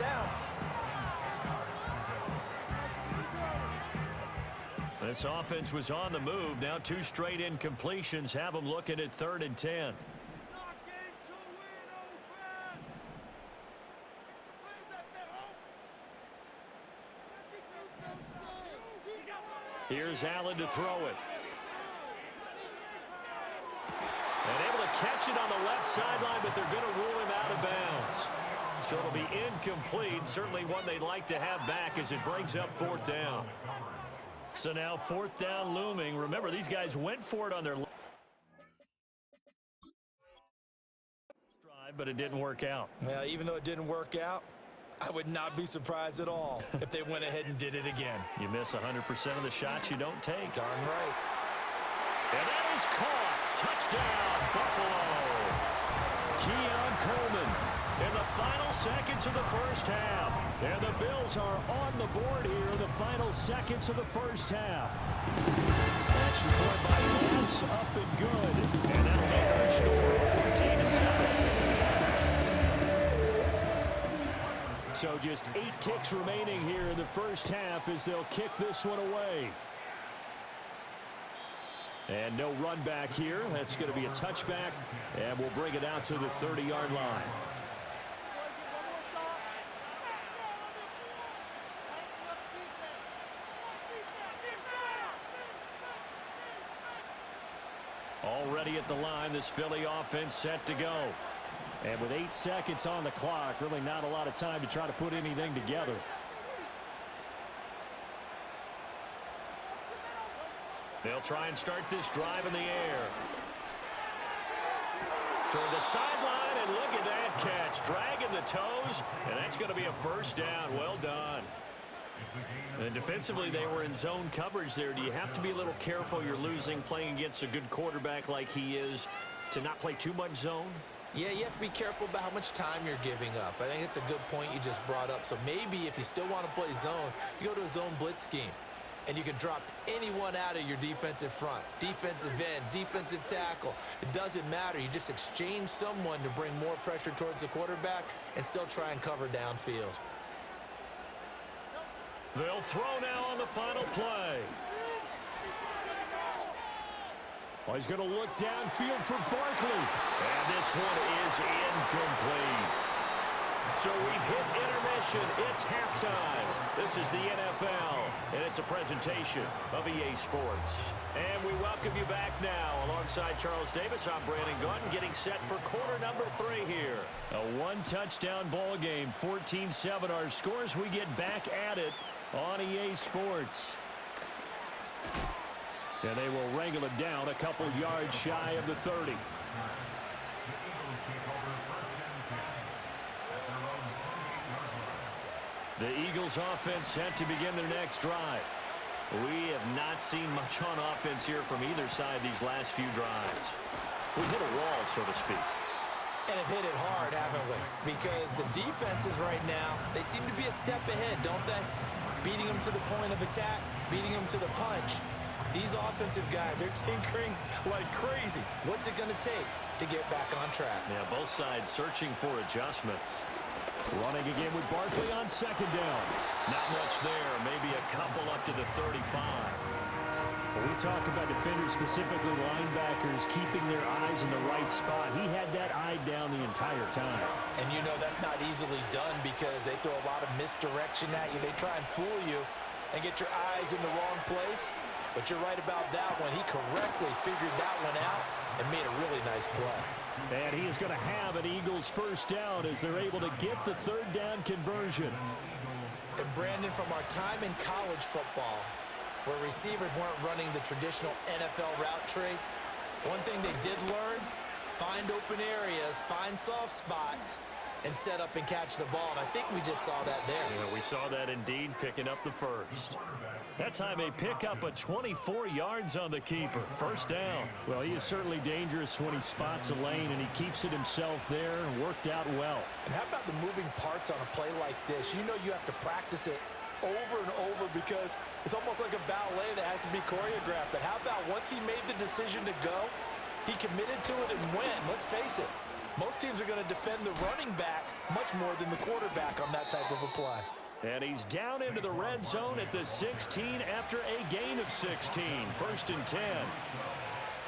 now. This offense was on the move. Now 2 straight incompletions have them looking at 3rd and 10. Here's Allen to throw it. And able to catch it on the left sideline, but they're going to rule him out of bounds. So it'll be incomplete. Certainly one they'd like to have back as it brings up 4th down. So now 4th down looming. Remember, these guys went for it on their drive, but it didn't work out. Well, even though it didn't work out, I would not be surprised at all if they went ahead and did it again. You miss 100% of the shots you don't take. Darn right. And that is caught. Touchdown, Buffalo. Keon Coleman in the final seconds of the first half. And the Bills are on the board here in the final seconds of the first half. Extra point by Bass, up and good. And that'll make our score 14-7. So just 8 ticks remaining here in the first half as they'll kick this one away. And no run back here. That's going to be a touchback, and we'll bring it out to the 30-yard line. Already at the line, this Philly offense set to go. And with 8 seconds on the clock, really not a lot of time to try to put anything together. They'll try and start this drive in the air. Toward the sideline, and look at that catch. Dragging the toes, and that's going to be a first down. Well done. And defensively, they were in zone coverage there. Do you have to be a little careful? You're losing playing against a good quarterback like he is to not play too much zone? Yeah, you have to be careful about how much time you're giving up. I think it's a good point you just brought up. So maybe if you still want to play zone, you go to a zone blitz scheme. And you can drop anyone out of your defensive front. Defensive end, defensive tackle. It doesn't matter. You just exchange someone to bring more pressure towards the quarterback and still try and cover downfield. They'll throw now on the final play. Oh, he's going to look downfield for Barkley. And this one is incomplete. So we've hit intermission. It's halftime. This is the NFL, and it's a presentation of EA Sports. And we welcome you back now. Alongside Charles Davis, I'm Brandon Gunn, getting set for quarter number 3 here. A one-touchdown ball game, 14-7 our scores. We get back at it on EA Sports. And they will wrangle it down a couple yards shy of the 30. The Eagles offense set to begin their next drive. We have not seen much on offense here from either side these last few drives. We've hit a wall, so to speak. And have hit it hard, haven't we? Because the defenses right now, they seem to be a step ahead, don't they? Beating them to the point of attack, beating them to the punch. These offensive guys, they're tinkering like crazy. What's it going to take to get back on track? Yeah, both sides searching for adjustments. Running again with Barkley on second down. Not much there. Maybe a couple up to the 35. When we talk about defenders, specifically linebackers, keeping their eyes in the right spot, he had that eye down the entire time. And you know that's not easily done because they throw a lot of misdirection at you. They try and fool you and get your eyes in the wrong place. But you're right about that one. He correctly figured that one out and made a really nice play. And he is going to have an Eagles first down as they're able to get the third down conversion. And Brandon, from our time in college football, where receivers weren't running the traditional NFL route tree, one thing they did learn, find open areas, find soft spots, and set up and catch the ball. And I think we just saw that there. Yeah, we saw that indeed, picking up the first. That time they pick up a 24 yards on the keeper. First down. Well, he is certainly dangerous when he spots a lane, and he keeps it himself there and worked out well. And how about the moving parts on a play like this? You know you have to practice it over and over because it's almost like a ballet that has to be choreographed. But how about once he made the decision to go, he committed to it and went. Let's face it, Most teams are going to defend the running back much more than the quarterback on that type of a play. And he's down into the red zone at the 16 after a gain of 16. 1st and 10.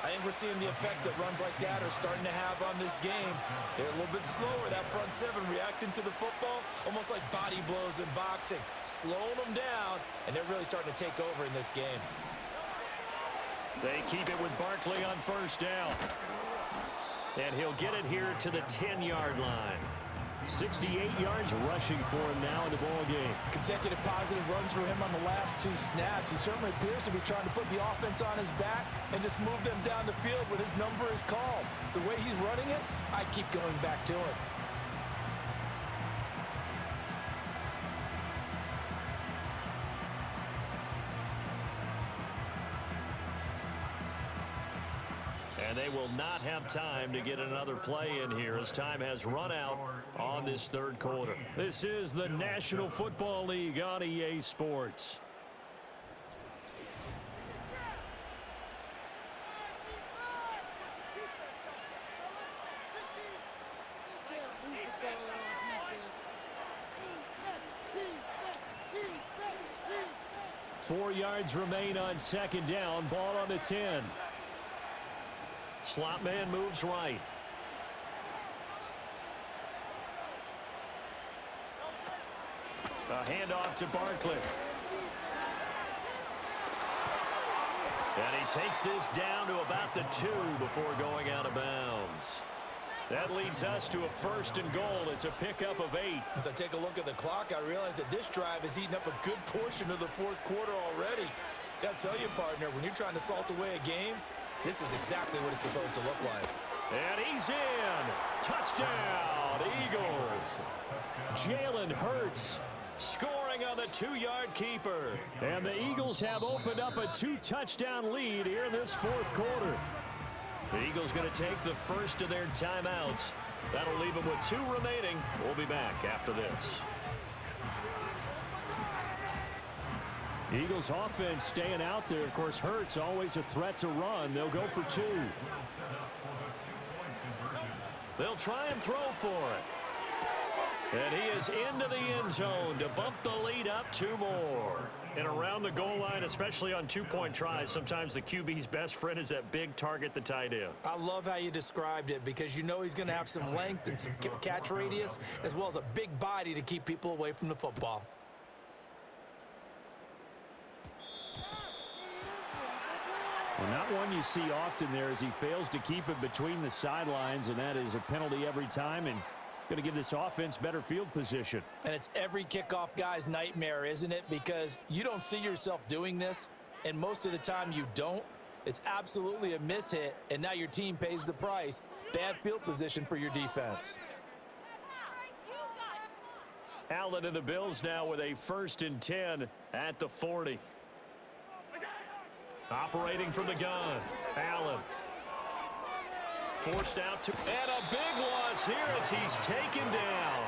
I think we're seeing the effect that runs like that are starting to have on this game. They're a little bit slower, that front seven, reacting to the football, almost like body blows in boxing, slowing them down, and they're really starting to take over in this game. They keep it with Barkley on 1st down. And he'll get it here to the 10-yard line. 68 yards rushing for him now in the ball game. Consecutive positive runs for him on the last 2 snaps. He certainly appears to be trying to put the offense on his back and just move them down the field when his number is called. The way he's running it, I keep going back to him. And they will not have time to get another play in here as time has run out on this 3rd quarter. This is the National Football League on EA Sports. Four yards remain on 2nd down. Ball on the 10. Slot man moves right. A handoff to Barkley. And he takes this down to about the 2 before going out of bounds. That leads us to a 1st and goal. It's a pickup of 8. As I take a look at the clock, I realize that this drive has eaten up a good portion of the 4th quarter already. Got to tell you, partner, when you're trying to salt away a game, this is exactly what it's supposed to look like. And he's in. Touchdown, Eagles. Jalen Hurts scoring on the 2-yard keeper. And the Eagles have opened up a 2-touchdown lead here in this 4th quarter. The Eagles going to take the first of their timeouts. That'll leave them with 2 remaining. We'll be back after this. Eagles offense staying out there. Of course, Hurts always a threat to run. They'll go for 2. They'll try and throw for it. And he is into the end zone to bump the lead up 2 more. And around the goal line, especially on 2-point tries, sometimes the QB's best friend is that big target, the tight end. I love how you described it because you know he's going to have some length and some catch radius as well as a big body to keep people away from the football. Well, not one you see often there as he fails to keep it between the sidelines, and that is a penalty every time and going to give this offense better field position. And it's every kickoff guy's nightmare, isn't it? Because you don't see yourself doing this, and most of the time you don't. It's absolutely a mishit, and now your team pays the price. Bad field position for your defense. Allen and the Bills now with a 1st and 10 at the 40. Operating from the gun, Allen. Forced out to, and a big loss here as he's taken down.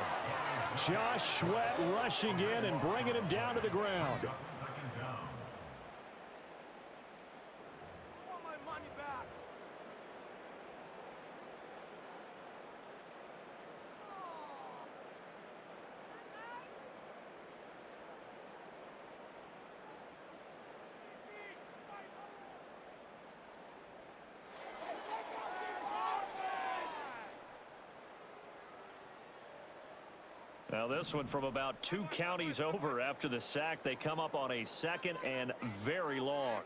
Josh Sweat rushing in and bringing him down to the ground. Now this one from about 2 counties over after the sack. They come up on a 2nd and very long.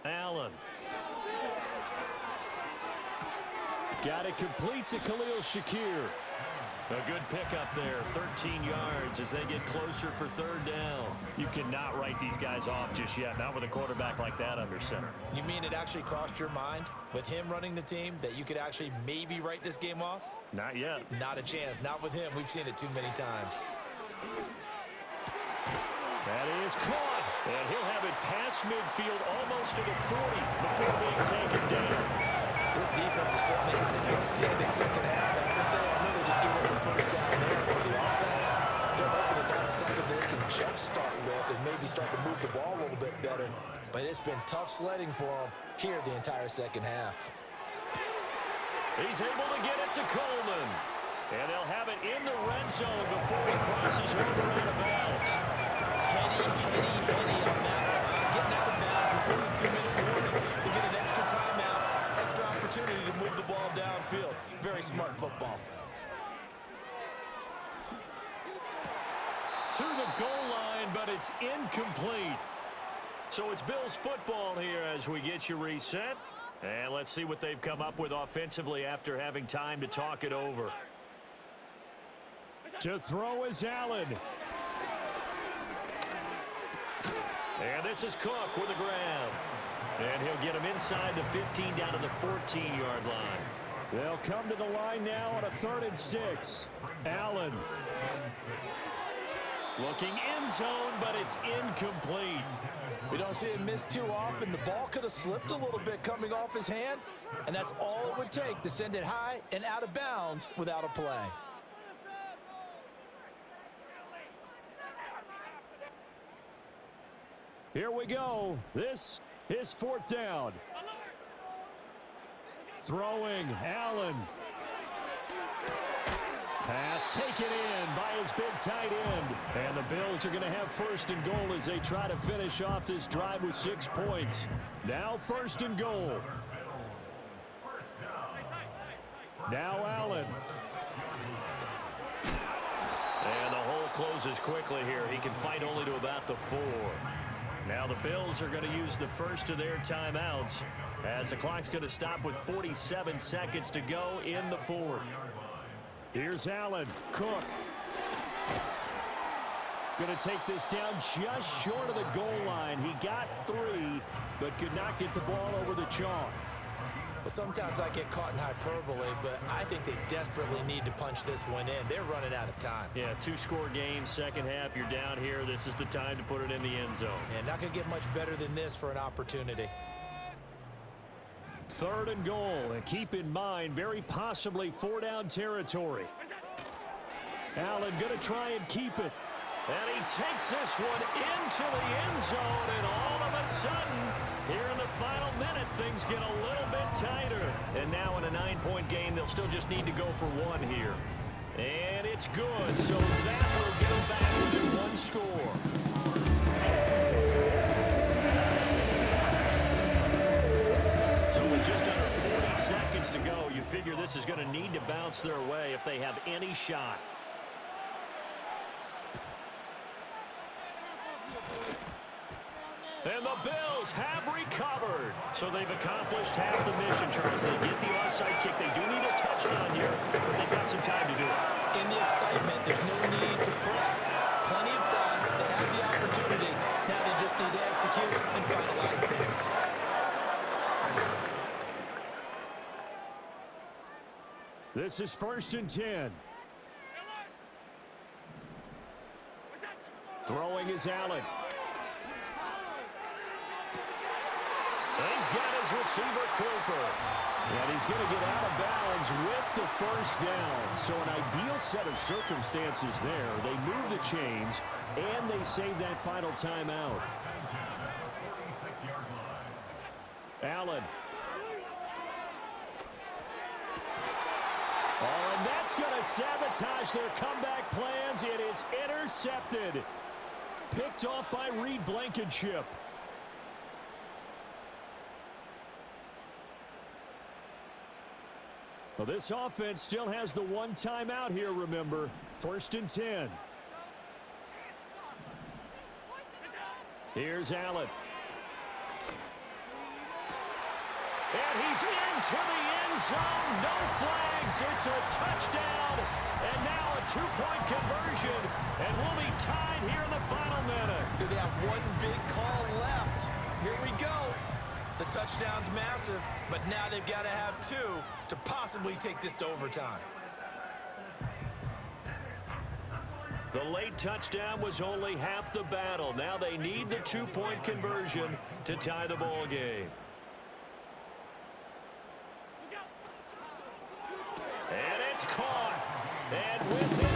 Allen. Got it complete to Khalil Shakir. A good pickup there, 13 yards as they get closer for 3rd down. You cannot write these guys off just yet, not with a quarterback like that under center. You mean it actually crossed your mind with him running the team that you could actually maybe write this game off? Not yet. Not a chance. Not with him. We've seen it too many times. That is caught. And he'll have it past midfield almost to the 40 before being taken down. This defense has certainly had an outstanding second half, haven't they? I know they just gave up the first down there for the offense. They're hoping that that's something they can jumpstart with and maybe start to move the ball a little bit better. But it's been tough sledding for them here the entire second half. He's able to get it to Coleman. And they'll have it in the red zone before he crosses over out of bounds. Heady on that one. Getting out of bounds before the 2-minute warning. They get an extra timeout, extra opportunity to move the ball downfield. Very smart football. To the goal line, but it's incomplete. So it's Bills football here as we get you reset. And let's see what they've come up with offensively after having time to talk it over. To throw is Allen. And this is Cook with the grab. And he'll get him inside the 15 down to the 14-yard line. They'll come to the line now on a 3rd and 6. Allen. Looking end zone, but it's incomplete. We don't see him miss too often. The ball could have slipped a little bit coming off his hand, and that's all it would take to send it high and out of bounds without a play. Here we go. This is 4th down. Throwing, Allen. Pass taken in by his big tight end. And the Bills are going to have 1st and goal as they try to finish off this drive with 6 points. Now 1st and goal. Now Allen. And the hole closes quickly here. He can fight only to about the 4. Now the Bills are going to use the first of their timeouts as the clock's going to stop with 47 seconds to go in the 4th. Here's Allen. Cook. Going to take this down just short of the goal line. He got 3, but could not get the ball over the chalk. Well, sometimes I get caught in hyperbole, but I think they desperately need to punch this one in. They're running out of time. Yeah, 2-score game, second half, you're down here. This is the time to put it in the end zone. And not going to get much better than this for an opportunity. 3rd and goal, and keep in mind, very possibly 4-down territory. Allen going to try and keep it. And he takes this one into the end zone, and all of a sudden, here in the final minute, things get a little bit tighter. And now in a 9-point game, they'll still just need to go for 1 here. And it's good, so that will get them back within 1 score. So with just under 40 seconds to go, you figure this is going to need to bounce their way if they have any shot. And the Bills have recovered. So they've accomplished half the mission, Charles. They get the onside kick. They do need a touchdown here, but they've got some time to do it. In the excitement, there's no need to press. Plenty of time. They have the opportunity. Now they just need to execute and finalize things. This is 1st and 10. Throwing is Allen. He's got his receiver, Cooper. And he's going to get out of bounds with the 1st down. So an ideal set of circumstances there. They move the chains, and they save that final timeout. Allen. Oh, and that's going to sabotage their comeback plans. It is intercepted. Picked off by Reed Blankenship. Well, this offense still has the 1 timeout here, remember. 1st and 10. Here's Allen. And he's into the end zone. No flags. It's a touchdown. And now a 2-point conversion. And we'll be tied here in the final minute. Do they have 1 big call left? Here we go. The touchdown's massive, but now they've got to have 2 to possibly take this to overtime. The late touchdown was only half the battle. Now they need the 2-point conversion to tie the ball game. And it's caught. And with it,